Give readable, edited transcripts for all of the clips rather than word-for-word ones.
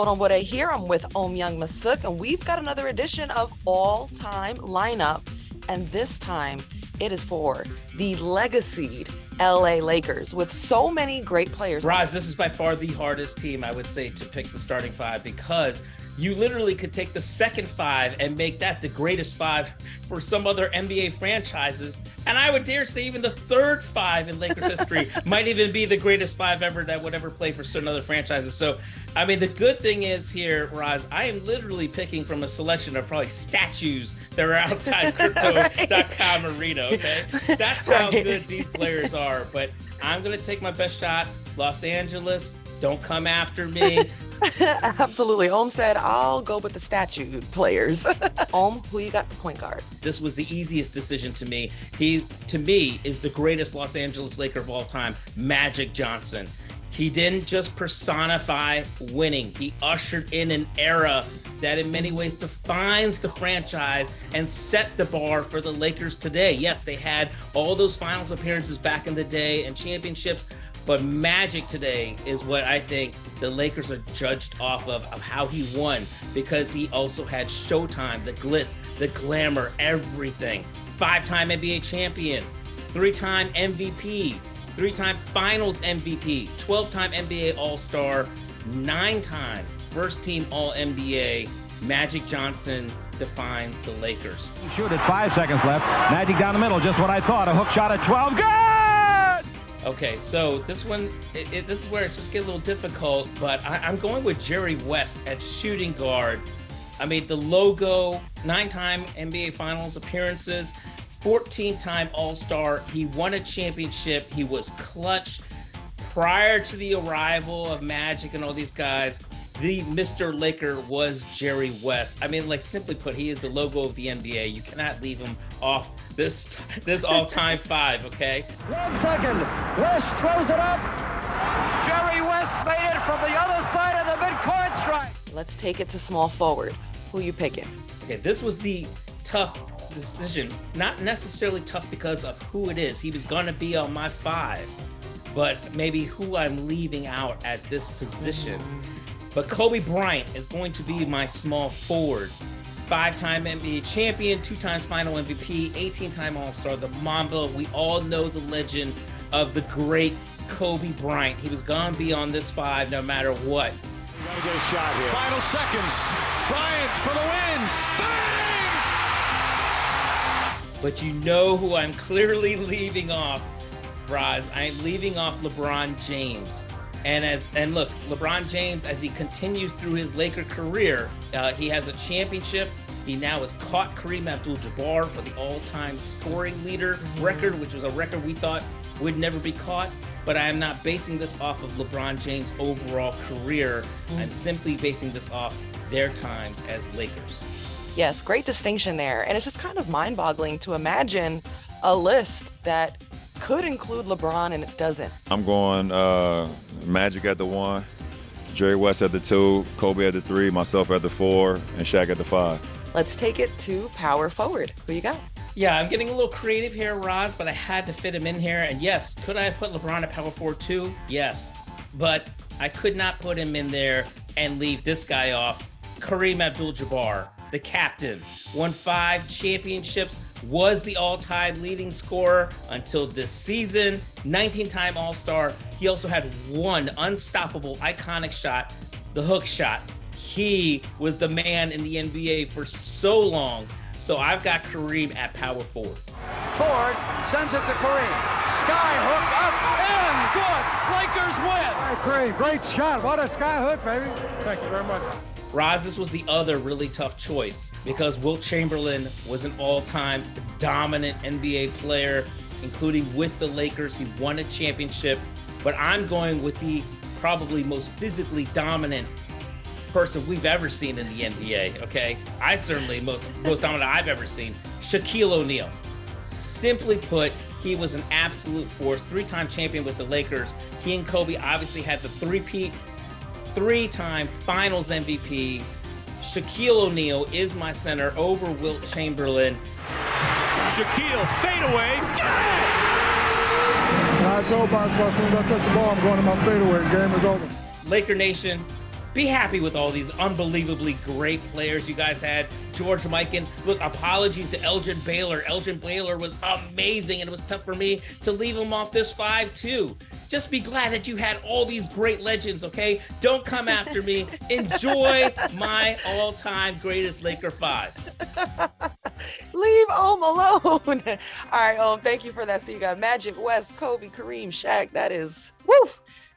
Gold-Onwude here. I'm with Youngmisuk, and we've got another edition of All-Time Lineup. And this time, it is for the legacied LA Lakers with so many great players. Roz, this is by far the hardest team, I would say, to pick the starting five, because you literally could take the second five and make that the greatest five for some other NBA franchises. And I would dare say even the third five in Lakers history might even be the greatest five ever that would ever play for certain other franchises. So, I mean, the good thing is here, Roz, I am literally picking from a selection of probably statues that are outside Crypto.com arena, okay? That's how good these players are. But I'm going to take my best shot. Los Angeles, don't come after me. Absolutely. Said, I'll go with the statue players. Who you got the point guard? This was the easiest decision to me. He, to me, is the greatest Los Angeles Laker of all time, Magic Johnson. He didn't just personify winning. He ushered in an era that in many ways defines the franchise and set the bar for the Lakers today. Yes, they had all those finals appearances back in the day and championships, but Magic today is what I think the Lakers are judged off of how he won, because he also had Showtime, the glitz, the glamour, everything. 5-time NBA champion, 3-time MVP, 3-time Finals MVP, 12-time NBA All-Star, 9-time first-team All-NBA. Magic Johnson defines the Lakers. Shoot it, 5 seconds left. Magic down the middle, just what I thought. A hook shot at 12, good! Okay, so this one, this is where it's just getting a little difficult, but I'm going with Jerry West at shooting guard. I mean, the logo, 9-time NBA Finals appearances, 14-time All-Star. He won a championship. He was clutch prior to the arrival of Magic and all these guys. The Mr. Laker was Jerry West. I mean, like, simply put, he is the logo of the NBA. You cannot leave him off this all-time five, okay? 1 second. West throws it up. Jerry West made it from the other side of the midcourt stripe. Let's take it to small forward. Who you picking? Okay, this was the tough decision. Not necessarily tough because of who it is. He was going to be on my five, but maybe who I'm leaving out at this position. But Kobe Bryant is going to be my small forward. 5-time NBA champion, 2 times final MVP, 18-time All-Star, the Mamba. We all know the legend of the great Kobe Bryant. He was going to be on this five no matter what. We gotta get a shot here. Final seconds. Bryant for the win. Bang! But you know who I'm clearly leaving off, Roz. I'm leaving off LeBron James. And look, LeBron James, as he continues through his Laker career, he has a championship. He now has caught Kareem Abdul-Jabbar for the all-time scoring leader record, which was a record we thought would never be caught. But I am not basing this off of LeBron James' overall career. I'm simply basing this off their times as Lakers. Yes, great distinction there. And it's just kind of mind-boggling to imagine a list that could include LeBron and it doesn't. I'm going Magic at the 1, Jerry West at the 2, Kobe at the 3, myself at the 4, and Shaq at the 5. Let's take it to power forward. Who you got? Yeah, I'm getting a little creative here, Roz, but I had to fit him in here. And yes, could I have put LeBron at power forward too? Yes. But I could not put him in there and leave this guy off. Kareem Abdul-Jabbar, the captain, won 5 championships, was the all-time leading scorer until this season, 19-time All-Star. He also had one unstoppable, iconic shot, the hook shot. He was the man in the NBA for so long. So I've got Kareem at power forward. Ford sends it to Kareem. Sky hook up and good. Lakers win. Kareem, great shot. What a sky hook, baby. Thank you very much. Roz, this was the other really tough choice because Wilt Chamberlain was an all-time dominant NBA player, including with the Lakers. He won a championship, but I'm going with the probably most physically dominant person we've ever seen in the NBA, okay? I certainly most dominant I've ever seen, Shaquille O'Neal. Simply put, he was an absolute force, 3-time champion with the Lakers. He and Kobe obviously had the three-peat, 3-time Finals MVP. Shaquille O'Neal is my center over Wilt Chamberlain. Shaquille, fadeaway. I told Bob, as soon as I touch the ball, I'm going to my fadeaway. Game is over. Laker Nation, Be happy with all these unbelievably great players you guys had. George Mikan. Look, apologies to Elgin Baylor. Elgin Baylor was amazing, and it was tough for me to leave him off this 5-2. Just be glad that you had all these great legends, okay? Don't come after me. Enjoy my all-time greatest Laker 5. Leave Ohm alone. All right, Ohm, thank you for that. So you got Magic, West, Kobe, Kareem, Shaq. That is, woo,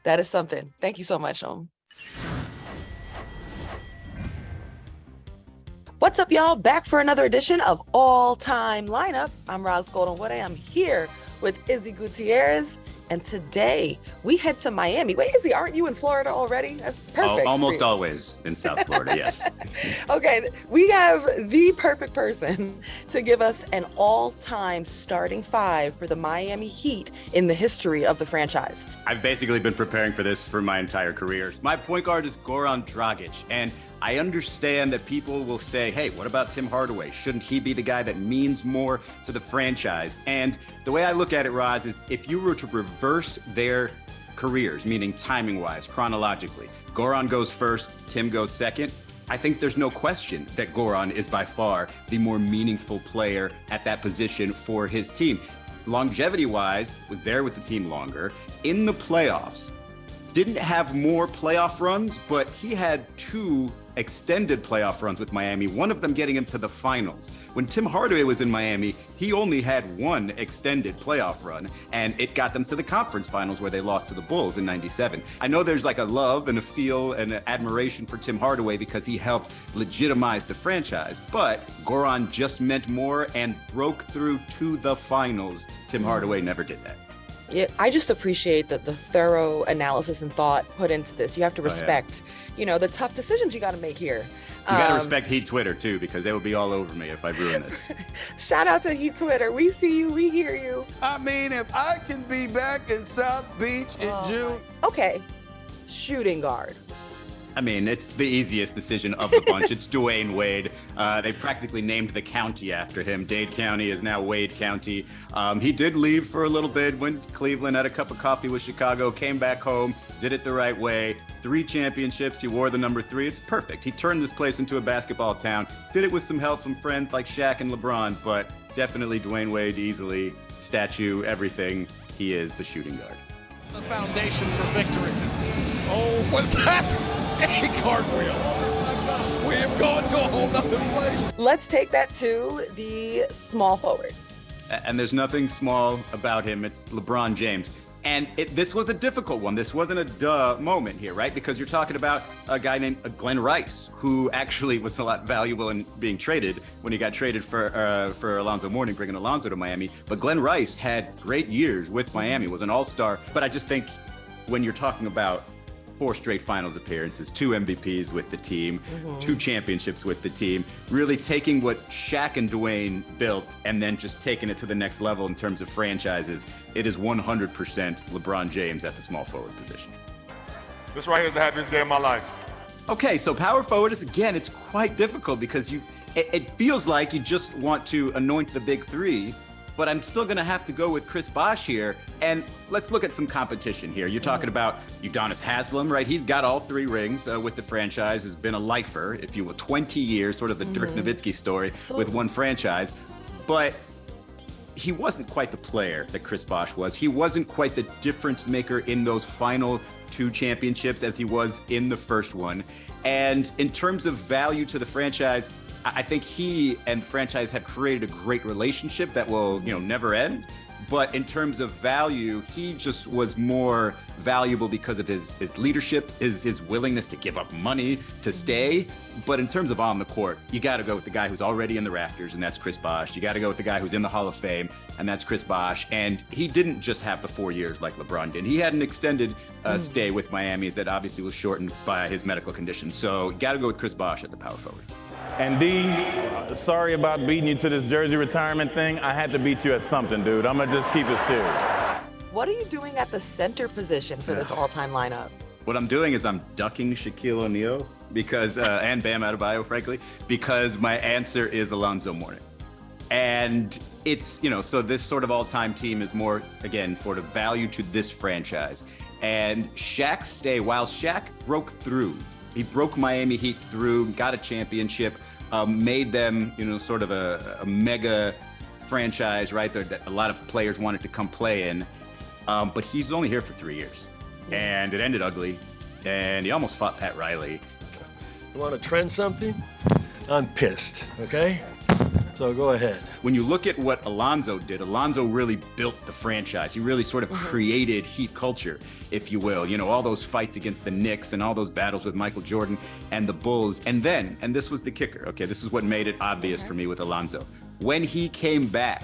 that is something. Thank you so much, Ohm. What's up, y'all? Back for another edition of All Time Lineup. I'm Roz Gold-Onwude. I'm here with Izzy Gutierrez. And today we head to Miami. Wait, Izzy, aren't you in Florida already? That's perfect. Almost always in South Florida, yes. Okay, we have the perfect person to give us an all-time starting five for the Miami Heat in the history of the franchise. I've basically been preparing for this for my entire career. My point guard is Goran Dragic, and I understand that people will say, hey, what about Tim Hardaway? Shouldn't he be the guy that means more to the franchise? And the way I look at it, Roz, is if you were to reverse their careers, meaning timing-wise, chronologically, Goran goes first, Tim goes second, I think there's no question that Goran is by far the more meaningful player at that position for his team. Longevity-wise, was there with the team longer. In the playoffs, didn't have more playoff runs, but he had two extended playoff runs with Miami, one of them getting him to the finals. When Tim Hardaway was in Miami, he only had one extended playoff run, and it got them to the conference finals where they lost to the Bulls in '97. I know there's like a love and a feel and an admiration for Tim Hardaway because he helped legitimize the franchise, but Goran just meant more and broke through to the finals. Tim Hardaway never did that. Yeah, I just appreciate the thorough analysis and thought put into this. You have to respect, the tough decisions you got to make here. You got to respect Heat Twitter, too, because they would be all over me if I ruin this. Shout out to Heat Twitter. We see you. We hear you. I mean, if I can be back in South Beach in June. Okay. Shooting guard. I mean, it's the easiest decision of the bunch. It's Dwayne Wade. They practically named the county after him. Dade County is now Wade County. He did leave for a little bit, went to Cleveland, had a cup of coffee with Chicago, came back home, did it the right way. 3 championships. He wore the number 3. It's perfect. He turned this place into a basketball town. Did it with some help from friends like Shaq and LeBron, but definitely Dwayne Wade easily. Statue, everything. He is the shooting guard. The foundation for victory. Oh, what's that? A cartwheel. We have gone to a whole nother place. Let's take that to the small forward. And there's nothing small about him. It's LeBron James. And this was a difficult one. This wasn't a duh moment here, right? Because you're talking about a guy named Glenn Rice, who actually was a lot valuable in being traded when he got traded for Alonzo Mourning, bringing Alonzo to Miami. But Glenn Rice had great years with Miami, was an all-star. But I just think when you're talking about 4 straight finals appearances, 2 MVPs with the team, 2 championships with the team, really taking what Shaq and Dwayne built and then just taking it to the next level in terms of franchises, it is 100% LeBron James at the small forward position. This right here is the happiest day of my life. Okay, so power forward is, again, it's quite difficult because it feels like you just want to anoint the big 3, but I'm still going to have to go with Chris Bosh here. And let's look at some competition here. You're talking about Udonis Haslem, right? He's got all 3 rings with the franchise, has been a lifer, if you will, 20 years, sort of the Dirk Nowitzki story with one franchise. But he wasn't quite the player that Chris Bosh was. He wasn't quite the difference maker in those final 2 championships as he was in the first one. And in terms of value to the franchise, I think he and the franchise have created a great relationship that will, never end. But in terms of value, he just was more valuable because of his leadership, his willingness to give up money to stay. But in terms of on the court, you got to go with the guy who's already in the rafters, and that's Chris Bosh. You got to go with the guy who's in the Hall of Fame, and that's Chris Bosh. And he didn't just have the 4 years like LeBron did. He had an extended stay with Miami that obviously was shortened by his medical condition. So you got to go with Chris Bosh at the power forward. And D, sorry about beating you to this jersey retirement thing. I had to beat you at something, dude. I'm going to just keep it serious. What are you doing at the center position for this all-time lineup? What I'm doing is I'm ducking Shaquille O'Neal because, and Bam Adebayo, frankly, because my answer is Alonzo Mourning. And it's, so this sort of all-time team is more, again, sort of value to this franchise. And Shaq's stay, while Shaq broke through He broke Miami Heat through, got a championship, made them, sort of a mega franchise, right? There that a lot of players wanted to come play in. But he's only here for 3 years. And it ended ugly. And he almost fought Pat Riley. You want to trend something? I'm pissed, okay? So go ahead. When you look at what Alonzo did, Alonzo really built the franchise. He really sort of created Heat culture, if you will. All those fights against the Knicks and all those battles with Michael Jordan and the Bulls. And then, and this was the kicker, okay, this is what made it obvious for me with Alonzo. When he came back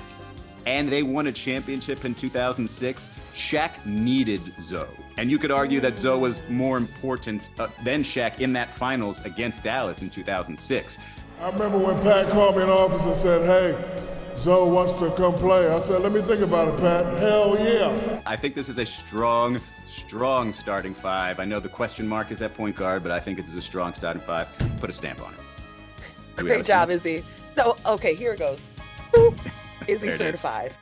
and they won a championship in 2006, Shaq needed Zoe. And you could argue that Zoe was more important than Shaq in that finals against Dallas in 2006. I remember when Pat called me in the office and said, hey, Zoe wants to come play. I said, let me think about it, Pat. Hell yeah. I think this is a strong starting five. I know the question mark is at point guard, but I think this is a strong starting five. Put a stamp on it. Great job, Izzy. So, okay, here it goes. Boop. Izzy certified.